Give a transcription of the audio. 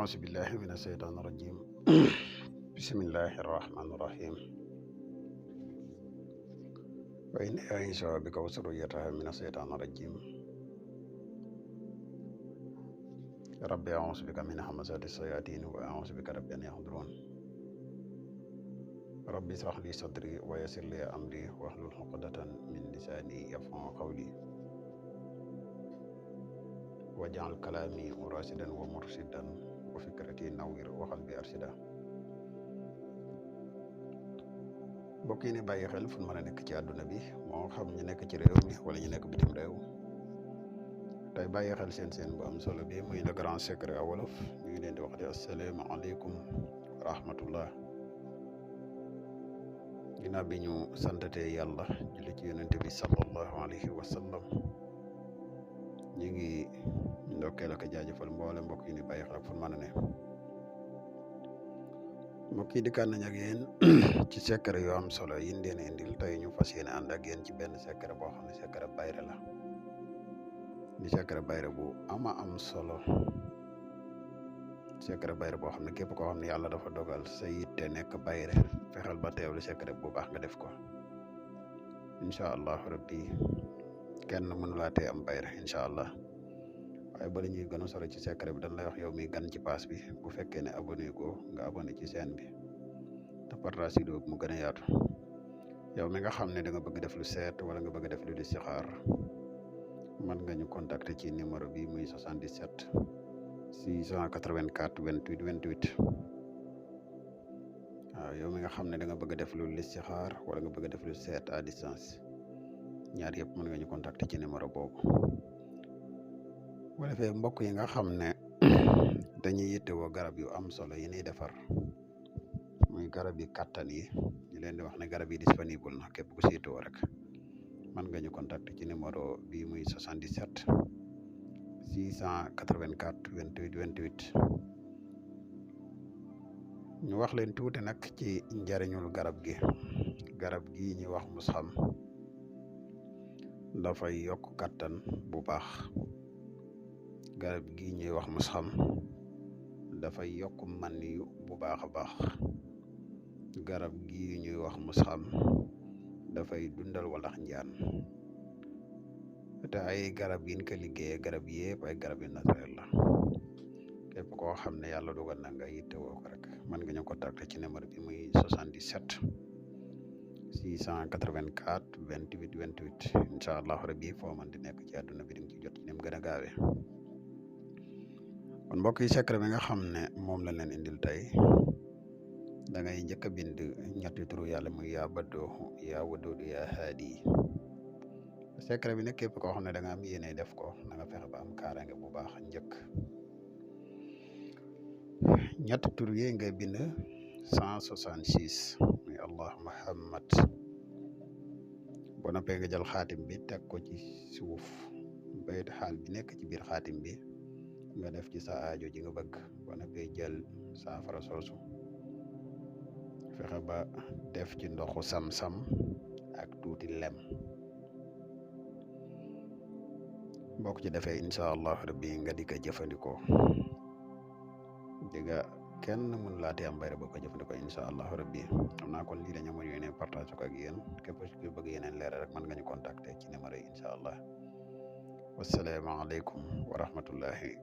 أعوذ بالله من الشيطان الرجيم بسم الله الرحمن الرحيم وإن أعيذها بك وذريتها من الشيطان الرجيم ربي أعوذ بك من همزات الشياطين وأعوذ بك رب أن يحضرون ربي اشرح لي صدري ويسر لي أمري واحلل عقدة من لساني يفقهوا قولي واجعل كلامي راشدا ومرشدا وفكرتي نوير وقلبي أرشدا mbokk yi ne bàyyi xel fu mën a nekk ci àdduna bi moo xam ñu nekk ci réew mi wala ñu nekk bitim réew tey bàyyi xel seen bu am solo bi muy le grand secret à wolof ñu ngi leen di wax di asalaamaaleykum wa rahmatullah ginnaaw bi ñu santatee yàlla julli ci yonente bi sallallahu alayhi wa sallam ñu ngi ndokkeel ak jaajëfal mboole mbokk yi ne bàyyi xel fu mën a ne mbokk yi dikkaat nañ ak yéen ci secret yu am solo yi leen indil tey ñu fas yéene ànd ak yéen ci benn secret boo xam ne secret bayre la di secret bayre bu am solo secret bayre boo xam ne képp koo xam ne yàlla dafa dogal sa yitte nekk bayre fexeel ba teewlu secret bu baax nga def ko incha allah rabbi kenn mënu laa tee am bayre incha allah waaye bala ñuy gën a solo ci secret bi dañ lay wax yow mi gan ci pass bi bu fekkee ne abonné ko nga abonné ci chaîne bi te partage vidéo bi mu gën a yaatu yow mi nga xam ne da nga bëgg def lu seet wala nga bëgg def lu listixaar mën nga ñu contacter ci numéro bi muy 77 684 28 28 waaw yow mi nga xam ne da nga bëgg def lu listixaar wala nga bëgg def lu seet à distance ñaar yëpp mën nga ñu contacter ci numéro boobu bu defee mbokk yi nga xam ne dañuy yittewoo garab yu am solo yi ñuy defar muy garab yi kàttan yi ñu leen di wax ne garab yi disponible na képp ku siitoo rek mën nga ñu contacter ci numéro bi muy 77 684 28 28 ñu wax leen tuuti nag ci njariñul garab gi ñuy wax musxam dafay yokk kàttan bu baax garab gi ñuy wax musxam dafay yokk man yu bu baax a baax garab gi ñuy wax musxam dafay dundal walax njaan te ay garab yi ñu ko liggéeyee garab yëpp ay garab yu naturel la képp koo xam ne yàlla dogal na nga yittewoo ko rek mën nga ñu contacter ci numéro bi muy 77 684 28 28 incha allah rabbi foo mën di nekk ci àdduna bi di nga ci jot ni mu gën a gaawee kon mbokk yi secret bi nga xam ne moom la leen indil tey da ngay njëkk a bind ñetti turu yàlla muy yaa baddoo yaa wadudu yaa haadi secret bi nag képp koo xam ne da nga am yéene def ko da nga fexe ba am kaaraange bu baax njëkk ñetti turu yi ngay bind 166 muy allah muhammad boo noppee nga jël xaatim bi teg ko ci suuf bayit xaal bi nekk ci biir xaatim bi nga def ci sa aajo ji nga bëgg boo noppee jël saafara soosu fexe ba def ci ndoxu sam-sam ak tuuti lem boo ko ci defee incha allah rabbi nga di ko jëfandikoo diga kenn mënu laa tee am bayre boo ko jëfandikoo incha allah rabbi xam naa kon lii la ñu amoon yéene partage ko ak yéen képp ku bëgg yeneen leeral rek mën nga ñu contacter ci numéro yi incha allah wasalaamaaleykum wa rahmatullahi